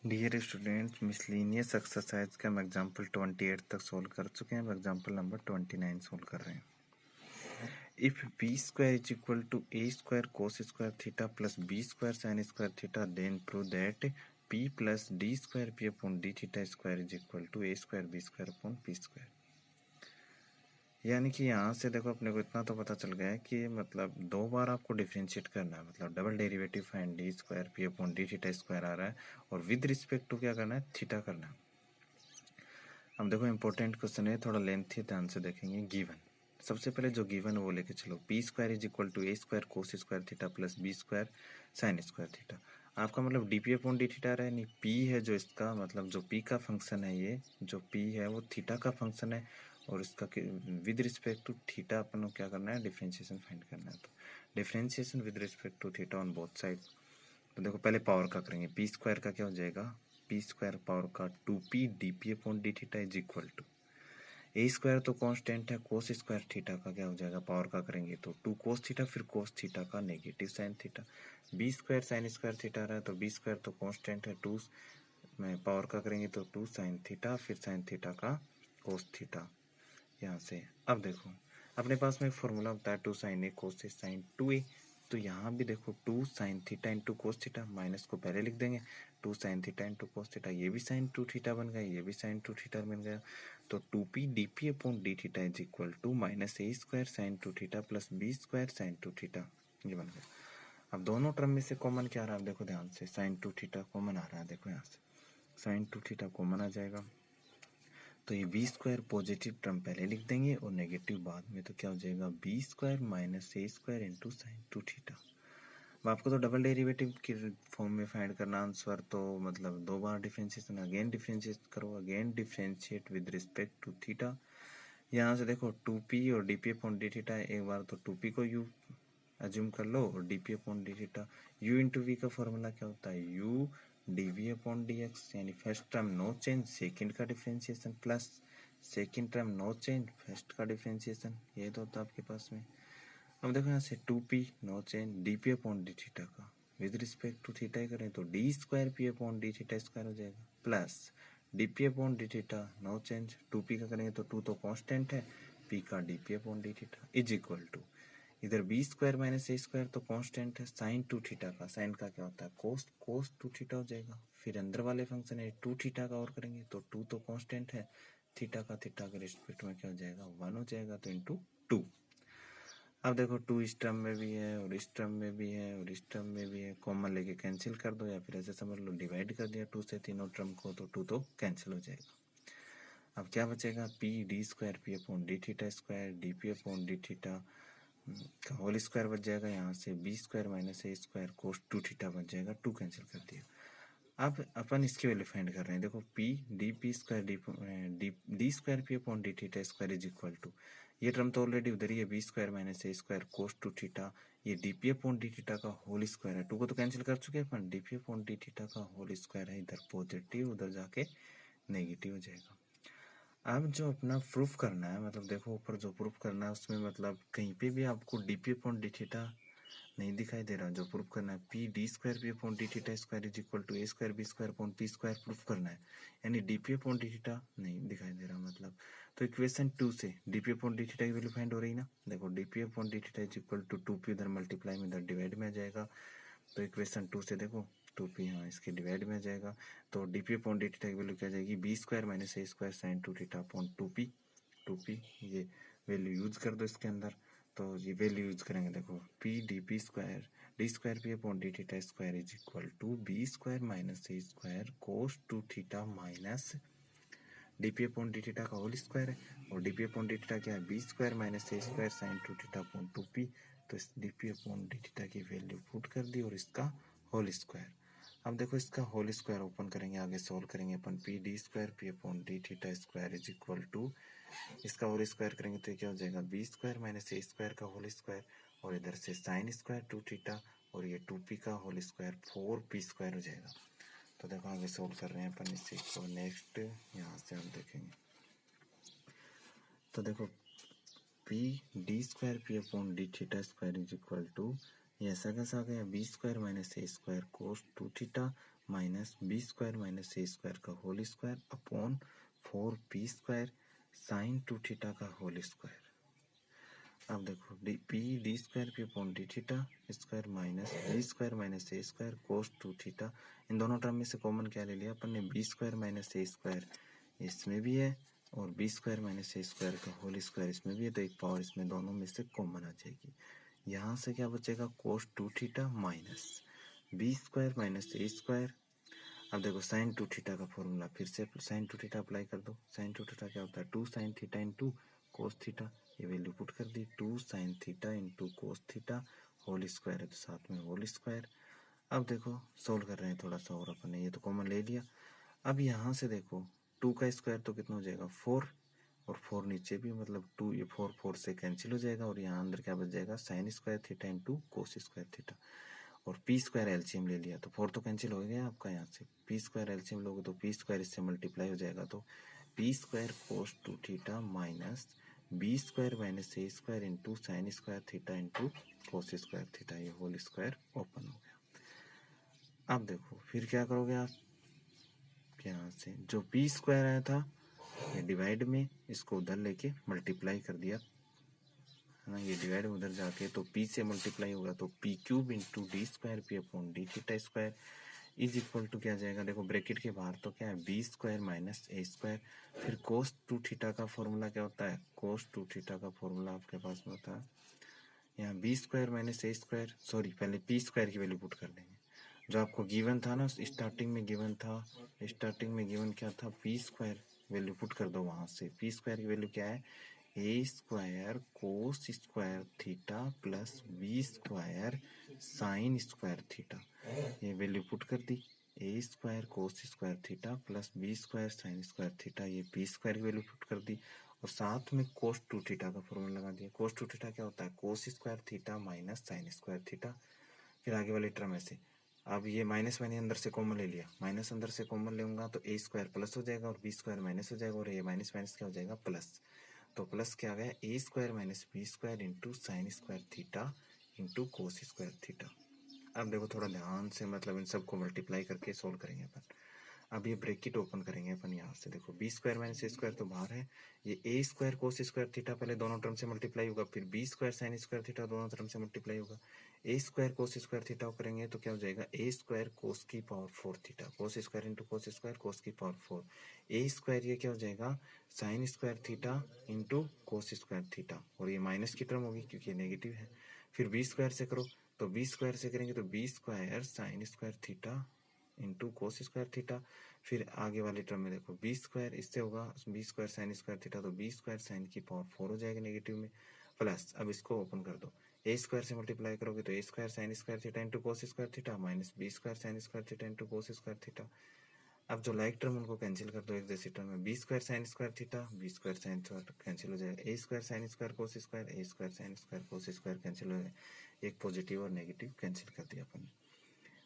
Dear students, miscellaneous exercise का हम example 28 तक सोल्व कर चुके हैं। अब एग्जाम्पल नंबर 29 सोल्व कर रहे हैं। If B square is equal to A square cos square theta plus B square sine square theta, then prove that P plus D square P upon D theta square is equal to A square B square upon P square. यानी कि यहाँ से देखो अपने को इतना तो पता चल गया है कि मतलब दो बार आपको डिफ्रेंशिएट करना है, मतलब double derivative find d square P upon D theta square आ रहा है और विद रिस्पेक्ट टू क्या करना है, थीटा करना है। अब देखो इंपॉर्टेंट क्वेश्चन है, थोड़ा लेंथी, ध्यान से देखेंगे। गिवन, सबसे पहले जो गिवन है वो लेके चलो। P square is equal to A square cos square theta plus B square sine square theta. आपका मतलब D P upon D theta रहा है, नहीं पी है जो इसका मतलब जो पी का फंक्शन है, ये जो पी है वो थीटा का फंक्शन है और इसका विद रिस्पेक्ट टू थीटा अपन को क्या करना है, डिफ्रेंशिएशन फाइंड करना है। तो differentiation with respect to theta on both side. तो देखो पहले पावर का करेंगे। पी स्क्वायर का क्या हो जाएगा, पी स्क्वायर पावर का 2p D P upon D theta is equal to A square तो कांस्टेंट है, कोस स्क्वायर थीटा का क्या हो जाएगा, पावर का करेंगे तो 2 कोस थीटा, फिर कोस थीटा का negative sine theta. B square sine square theta रहा है तो बी स्क्वायर तो कांस्टेंट है, 2 में पावर का करेंगे तो 2 साइन थीटा, फिर साइन थीटा का कोस थीटा यहाँ से। अब देखो अपने पास में फॉर्मूला होता है 2 साइन ए कोस ए साइन 2a। तो यहाँ भी देखो 2 sine theta into cos theta, minus को पहले लिख देंगे, 2 sine theta into cos theta, ये भी साइन 2 थीटा बन गया, ये भी साइन 2 थीटा बन गया। तो 2p D P upon D theta is equal to minus A square sine 2 theta plus B square sine 2 theta, ये बन गया। अब दोनों टर्म में से कॉमन क्या आ रहा है, देखो ध्यान से, साइन 2 थीटा कॉमन आ रहा है। देखो यहाँ से साइन 2 थीटा कॉमन आ जाएगा तो ये बी स्क्वायर पॉजिटिव टर्म पहले लिख देंगे और नेगेटिव बाद में। तो क्या हो जाएगा, बी स्क्वायर माइनस ए स्क्वायर इंटू साइन 2 थीटा। अब आपको तो डबल डेरिवेटिव की फॉर्म में फाइंड करना आंसर, तो मतलब दो बार डिफरेंशिएशन, अगेन डिफरेंशिएट करो, again differentiate with respect to theta. यहाँ से देखो 2p और D P upon D theta, एक बार तो 2p को u अज्यूम कर लो और D P upon D theta. u into v का फॉर्मूला क्या होता है, u d v upon d x, यानी first term no change, second का differentiation plus second term no change, first का डिफरेंशिएशन, ये तो होता है आपके पास में। अब देखो यहाँ से 2p no change d P upon D theta का विद रिस्पेक्ट टू थीटा ही करें तो d square P upon D theta square हो जाएगा, plus d P upon D theta no change, 2p का करेंगे तो 2 तो कांस्टेंट है, p का d P upon D theta is equal to, इधर बी स्क्वायर माइनस ए स्क्वायर तो कांस्टेंट है, साइन 2 थीटा का, साइन का क्या होता है कोस, कोस 2 थीटा हो जाएगा। फिर अंदर वाले फंक्शन है 2 थीटा का और करेंगे तो 2 तो कांस्टेंट है, थीटा का थीटा के रिस्पेक्ट में क्या हो जाएगा, 1 हो जाएगा, तो इंटू 2। अब देखो 2 इस टर्म में भी है और इस टर्म में भी है और इस टर्म में भी है, कॉमन लेके कैंसिल कर दो या फिर ऐसे समझ लो डिवाइड कर दिया 2 से तीनों टर्म को, तो 2 तो कैंसिल हो जाएगा। अब क्या बचेगा, P d square P upon D theta square D P upon D theta का होल स्क्वायर बच जाएगा, यहाँ से बी स्क्वायर माइनस ए स्क्वायर कोस 2 थीटा बच जाएगा, 2 कैंसिल कर दिया। अब अपन इसकी वैल्यू फाइंड कर रहे हैं। देखो p d p square d square P upon D theta square is equal to, ये टर्म तो ऑलरेडी उधर ही है, बी स्क्वायर माइनस ए स्क्वायर कोस 2 थीटा, ये d P upon D theta का होल स्क्वायर है, 2 को तो कैंसिल कर चुके हैं अपन, d P upon D theta का होल स्क्वायर है, इधर पॉजिटिव उधर जाके नेगेटिव हो जाएगा। अब जो अपना प्रूफ करना है, मतलब देखो ऊपर जो प्रूफ करना है उसमें मतलब कहीं पे भी आपको d P upon D theta नहीं दिखाई दे रहा। जो प्रूफ करना है p d square P upon D theta square is equal to A square B square upon P square proof करना है, यानी d P upon D theta नहीं दिखाई दे रहा मतलब। तो इक्वेशन 2 से d P upon D theta की वैल्यू फाइंड हो रही ना, देखो d P upon D theta is equal to 2p, इधर मल्टीप्लाई में इधर डिवाइड में आ जाएगा, तो इक्वेशन 2 से देखो 2p हाँ इसके डिवाइड में आ जाएगा, तो d P upon D theta की वैल्यू क्या जाएगी, बी स्क्वायर माइनस ए square sine 2 theta upon 2p, ये वैल्यू यूज कर दो इसके अंदर, तो ये वैल्यू यूज करेंगे। देखो p d p square d square P upon D theta square is equal to b square minus A square cos 2 theta minus d P upon D theta का whole square है, और D P upon D theta क्या है, b square minus ए square sine 2 theta upon 2p। तो इस d P upon D theta की value put कर दी और इसका होल स्क्वायर। अब देखो इसका होल स्क्वायर ओपन करेंगे, आगे सॉल्व करेंगे अपन, p d square P upon D theta square is equal to, इसका होल स्क्वायर करेंगे तो क्या हो जाएगा, बी स्क्वायर माइनस ए स्क्वायर का होल स्क्वायर, और इधर से साइन स्क्वायर 2 थीटा और ये 2p का होल स्क्वायर 4p स्क्वायर हो जाएगा। तो देखो आगे सोल्व कर रहे हैं अपन इसी को, नेक्स्ट यहाँ से हम देखेंगे। तो देखो p d square P upon D theta square is equal to, ये ऐसा कैसा आ गया, बी स्क्वायर माइनस ए square cos 2 theta minus b square minus ए स्क्वायर का whole square upon 4p² sine 2 theta का होल स्क्वायर। अब देखो p d square P upon D theta square minus b square minus ए square cos 2 theta. इन दोनों term में से common क्या ले लिया अपन ने, बी स्क्वायर माइनस ए स्क्वायर इसमें भी है और बी स्क्वायर माइनस ए स्क्वायर का होल स्क्वायर इसमें भी है, तो एक पावर इसमें दोनों में से कॉमन आ जाएगी। यहाँ से क्या बचेगा, cos 2 theta minus b square minus ए स्क्वायर। अब देखो साइन 2 थीटा का फॉर्मूला फिर से साइन 2 थीटा अप्लाई कर दो। साइन 2 थीटा क्या होता है, 2 sine theta into cos theta. ये वैल्यू पुट कर दी, 2 sine theta into cos theta whole square है तो साथ में होल स्क्वायर। अब देखो सोल्व कर रहे हैं थोड़ा सा और अपन ने ये तो कॉमन ले लिया। अब यहाँ से देखो 2 का स्क्वायर तो कितना हो जाएगा 4 और 4 नीचे भी मतलब 2, ये 4 से कैंसिल हो जाएगा और यहाँ अंदर क्या बच जाएगा sine square theta into cos square theta. और पी स्क्वायर एलसीएम ले लिया तो 4 तो कैंसिल हो गया आपका, यहाँ से पी स्क्वायर एलसीएम लोगे तो पी स्क्वायर इससे मल्टीप्लाई हो जाएगा, तो p square cos 2 theta minus b square minus ए square into sine square theta into cos square theta, ये होल स्क्वायर ओपन हो गया। अब देखो फिर क्या करोगे आप, यहाँ से जो पी स्क्वायर आया था ये डिवाइड में इसको उधर लेके मल्टीप्लाई कर दिया है ना, ये डिवाइड उधर जाके तो p से मल्टीप्लाई होगा तो p cube into d square P upon D theta square is equal to क्या आ जाएगा, देखो ब्रैकेट के बाहर तो क्या है बी स्क्वायर माइनस ए स्क्वायर। फिर कोस 2 थीटा का फॉर्मूला क्या होता है, कोस 2 थीटा का फॉर्मूला आपके पास में होता है यहाँ बी स्क्वायर माइनस ए स्क्वायर, सॉरी पहले पी स्क्वायर की वैल्यू पुट कर देंगे जो आपको गिवन था ना, स्टार्टिंग में गिवन था, स्टार्टिंग में गिवन क्या था पी स्क्वायर, वैल्यू पुट कर दो वहाँ से। पी स्क्वायर की वैल्यू क्या है, a square cos square theta plus B square sine square theta, ये वैल्यू पुट कर दी। A square cos square theta plus B square sine square theta, ये बी स्क्वायर की वैल्यू पुट कर दी और साथ में कोस 2 थीटा का फॉर्मूला लगा दिया। कोस 2 थीटा क्या होता है, cos square theta minus sign square theta. फिर आगे वाली टर्म ऐसे, अब ये माइनस मैंने अंदर से कॉमन ले लिया, माइनस अंदर से कॉमन लूंगा तो ए स्क्वायर प्लस हो जाएगा और बी स्क्वायर माइनस हो जाएगा और ये माइनस माइनस क्या हो जाएगा प्लस, तो प्लस क्या आ गया a square minus b square into sine square theta into cos square theta. अब देखो थोड़ा ध्यान से मतलब इन सबको मल्टीप्लाई करके सोल्व करेंगे अपन। अब ये ब्रैकेट ओपन करेंगे अपन यहाँ से, देखो बी स्क्वायर माइनस ए स्क्वायर तो बाहर है, ये a square cos square theta पहले दोनों टर्म से मल्टीप्लाई होगा, फिर b square sine square theta दोनों टर्म से मल्टीप्लाई होगा, a square cos square theta करेंगे तो क्या हो जाएगा ए स्क्वायर कोस की power 4 theta, cos square into cos square cos की पावर 4, ए स्क्वायर ये क्या हो जाएगा sine square theta into cos square theta और ये माइनस की टर्म होगी क्योंकि ये नेगेटिव है। फिर बी स्क्वायर से करो तो बी स्क्वायर से करेंगे तो b square sine square theta into cos square theta. फिर आगे वाले टर्म में देखो बी स्क्वायर इससे होगा b square sine square theta, तो बी स्क्वायर साइन की पावर 4 हो जाएगा नेगेटिव में प्लस, अब इसको ओपन कर दो, ए स्क्वायर से मल्टीप्लाई करोगे तो a square sine square theta into cos square theta minus b square sine square theta into cos square theta. अब जो लाइक टर्म उनको कैंसिल कर दो, एक जैसी टर्म है b square sine square theta, B square sine square cancel हो जाएगा, a square sine square cos square, a square sine square cos square cancel हो जाएगा, एक पॉजिटिव और नेगेटिव कैंसिल कर दिया अपन।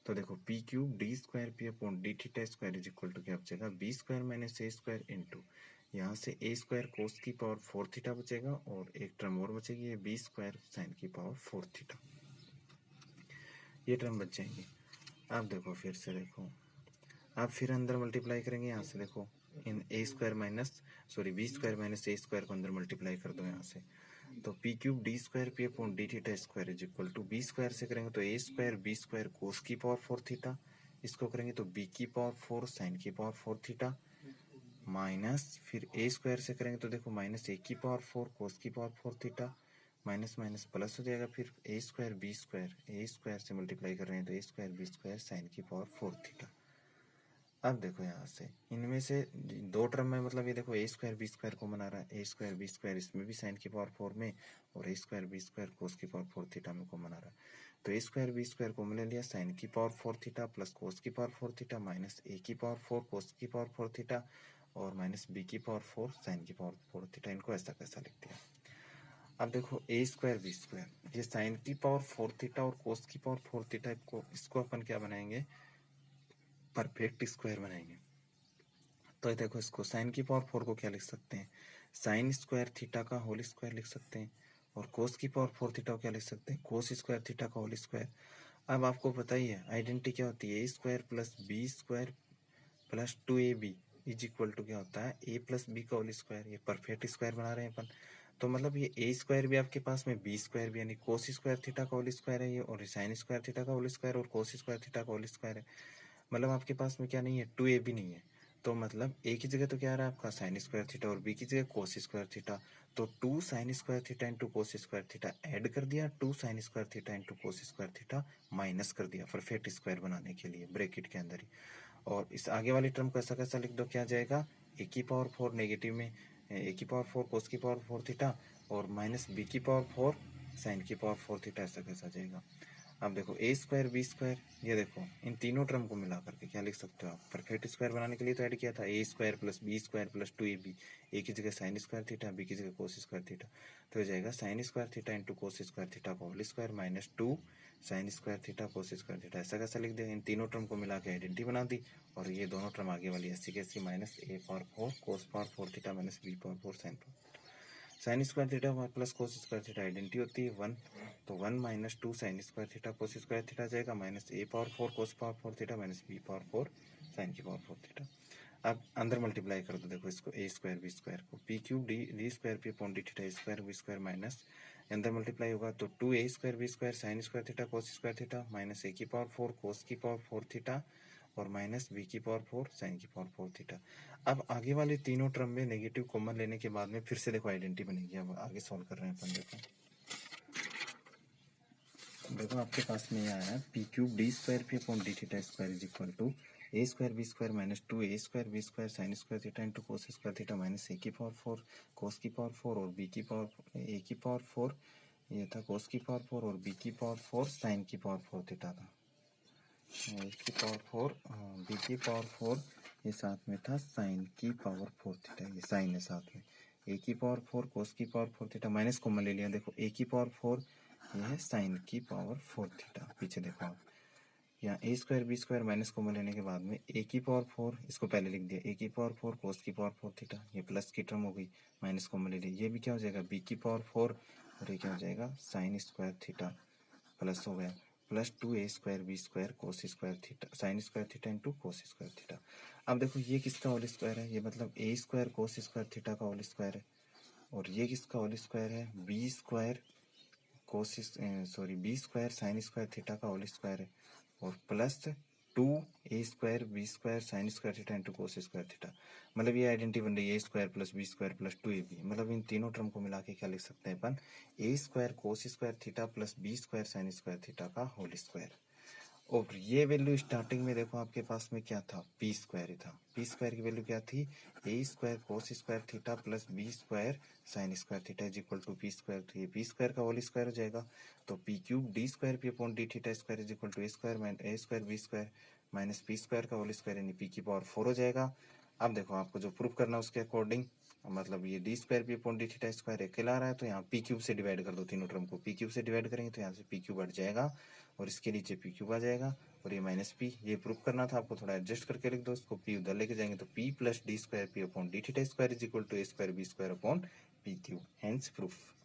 तो देखो p cube d square P upon D theta square is equal to क्या बचेगा, बी स्क्वायर माइनस ए स्क्वायर इंटू यहाँ से ए स्क्वायर कोस की पावर 4 थीटा बचेगा और एक टर्म और बचेगी ये बी स्क्वायर साइन की पावर 4 थीटा, ये टर्म बच जाएंगे। अब देखो फिर से देखो, अब फिर अंदर मल्टीप्लाई करेंगे यहाँ से, देखो इन a square minus sorry b square minus A square को अंदर मल्टीप्लाई कर दो यहाँ से, तो p cube d square P upon D theta square is equal to b square से करेंगे तो a square B square cos की पावर 4 थीटा, इसको करेंगे तो बी की पावर 4 साइन की पावर 4 थीटा माइनस फिर ए स्क्वायर से करेंगे तो देखो माइनस ए की पावर 4 कोस की power 4 theta minus minus plus हो जाएगा, फिर ए स्क्वायर से मल्टीप्लाई कर रहे हैं तो a square B square sine की पावर 4 थीटा। अब देखो यहाँ से इनमें से दो टर्म में मतलब ये देखो ए स्क्वायर बी स्क्वायर को बना रहा है, ए स्क्वायर बी स्क्वायर इसमें भी साइन की पावर 4 में और ए स्क्वायर बी स्क्वायर कोस की पावर 4 थीटा में को बना रहा है, तो ए स्क्वायर बी स्क्वायर को ले लिया साइन की पावर 4 थीटा प्लस कोस की पावर 4 थीटा माइनस ए की पावर 4 कोस की पावर 4 थीटा और माइनस बी की पावर 4 साइन की पावर 4 थीटा, इनको ऐसा कैसा लिख दिया। अब देखो ए स्क्वायर बी स्क्वायर ये साइन की पावर 4 थीटा और कोस की पावर 4 थीटा को इसको अपन क्या बनाएंगे परफेक्ट स्क्वायर बनाएंगे। तो देखो इसको साइन की पावर 4 को क्या लिख सकते हैं साइन स्क्वायर थीटा का होल स्क्वायर लिख सकते हैं और कोस की पावर 4 थीटा को क्या लिख सकते हैं कोस स्क्वायर थीटा का होल स्क्वायर। अब आपको पता ही है आइडेंटिटी क्या होती है, a square plus B square plus 2ab is equal to क्या होता है, ए प्लस बी का होल स्क्वायर। ये परफेक्ट स्क्वायर बना रहे हैं अपन, तो मतलब ये ए स्क्वायर भी आपके पास में बी स्क्वायर भी, यानी कोस स्क्वायर थीटा का होल स्क्वायर है ये, और साइन स्क्वायर थीटा का होल स्क्वायर और कोस स्क्वायर थीटा का होल स्क्वायर है। मतलब आपके पास में क्या नहीं है, 2ab नहीं है। तो मतलब ए की जगह तो क्या आ रहा है आपका साइन स्क्वायर थीटा, और बी की जगह कोस स्क्वायर थीटा। तो 2 sine square theta into cos square theta add कर दिया, 2 sine square theta into cos square theta minus कर दिया परफेक्ट स्क्वायर बनाने के लिए ब्रैकेट के अंदर ही। और इस आगे वाली टर्म को ऐसा कैसा लिख दो, क्या जाएगा, ए की पावर 4 नेगेटिव में ए की पावर 4 कोस की पावर 4 थीटा और माइनस बी की पावर 4 साइन की पावर 4 थीटा, ऐसा कैसा जाएगा। अब देखो ए स्क्वायर बी स्क्वायर, ये देखो इन तीनों टर्म को मिला करके क्या लिख सकते हो आप, परफेक्ट स्क्वायर बनाने के लिए तो ऐड किया था a square plus B square plus 2ab, a की जगह साइन स्क्वायर थीटा, बी की जगह कोस स्क्वायर थीटा, तो हो जाएगा sine square theta into cos square theta का whole square minus 2 sine square theta cos square theta, ऐसा कैसा लिख दिया, इन तीनों टर्म को मिला के आइडेंटिटी बना दी। और ये दोनों टर्म आगे वाली ऐसी कैसी, minus a power 4 cos power 4 theta minus b power 4 sine square theta plus cos square theta identity होती है 1, तो 1 minus 2 sine square theta cos square theta जाएगा minus a power 4 cos power 4 theta minus b power 4 sine की power 4 theta. अब अंदर multiply कर दो, देखो इसको ए स्क्वायर बी स्क्वायर को p cube d square P upon D theta square B square minus अंदर मल्टीप्लाई होगा तो 2 a square B square sine square theta cos square theta minus a की पावर 4 कोस की power 4 theta और minus b की power 4 sine की power 4 theta. अब आगे वाले तीनों टर्म में नेगेटिव कॉमन लेने के बाद में फिर से देखो आइडेंटिटी बनेगी। अब आगे सॉल्व कर रहे हैं अपन, देखो आपके पास में ये आया है p cube d square P upon D theta square is equal to A square B square minus 2 a square B square sine square theta into cos square theta minus a की पावर 4 कोस की power 4 और B की power ए की power 4, ये था कोस की power 4 और B की पावर 4 साइन की पावर 4 थीटा था, ए की पावर 4 बी की पावर 4, ये साथ में था साइन की पावर 4 थीटा, ये साइन है साथ में, ए की पावर 4 कोस की पावर 4 थीटा माइनस कॉमन ले लिया, देखो ए की पावर 4 ये है साइन की पावर 4 थीटा, पीछे देखो आप यहाँ a square B square minus common लेने के बाद में ए की पावर 4 इसको पहले लिख दिया, ए की पावर 4 कोस की पावर 4 थीटा, ये प्लस की टर्म हो गई माइनस कॉमन ले लिया, ये भी क्या हो जाएगा बी की पावर 4 और ये क्या हो जाएगा साइन स्क्वायर थीटा प्लस हो गया plus 2 a square B square cos square theta sine square theta into cos square theta. अब देखो ये किसका होल स्क्वायर है, ये मतलब a square cos square theta का होल स्क्वायर है, और ये किसका होल स्क्वायर है, b square B square sine square theta का होल स्क्वायर है, और plus 2 a square B square sine square theta into cos square theta. मतलब ये आइडेंटिटी बन रही है a square plus B square plus 2ab, मतलब इन तीनों टर्म को मिला के क्या लिख सकते हैं अपन, a square cos square theta plus B square sine square theta का होल स्क्वायर। और ये वैल्यू स्टार्टिंग में देखो आपके पास में क्या था, पी स्क्वायर ही था, पी स्क्वायर की वैल्यू क्या थी, a square cos square theta plus B square sine square theta is equal to p square, तो ये पी स्क्वायर का होल स्क्वायर हो जाएगा, तो p cube d square P upon D theta square is equal to A square B square minus p square का whole square यानी p की power 4 हो जाएगा। अब देखो आपको जो प्रूफ करना है उसके अकॉर्डिंग, मतलब ये D square P upon D theta square अकेला आ रहा है, तो यहाँ पी क्यूब से डिवाइड कर दो, तीनों टर्म को पी क्यूब से डिवाइड करेंगे तो यहाँ से पी क्यूब हट जाएगा और इसके नीचे पी क्यूब आ जाएगा, और ये माइनस पी, ये प्रूफ करना था आपको, थोड़ा एडजस्ट करके लिख दो इसको, पी उधर लेके जाएंगे तो p plus D square P upon D theta square is equal to A square B square upon p cube, hence proof.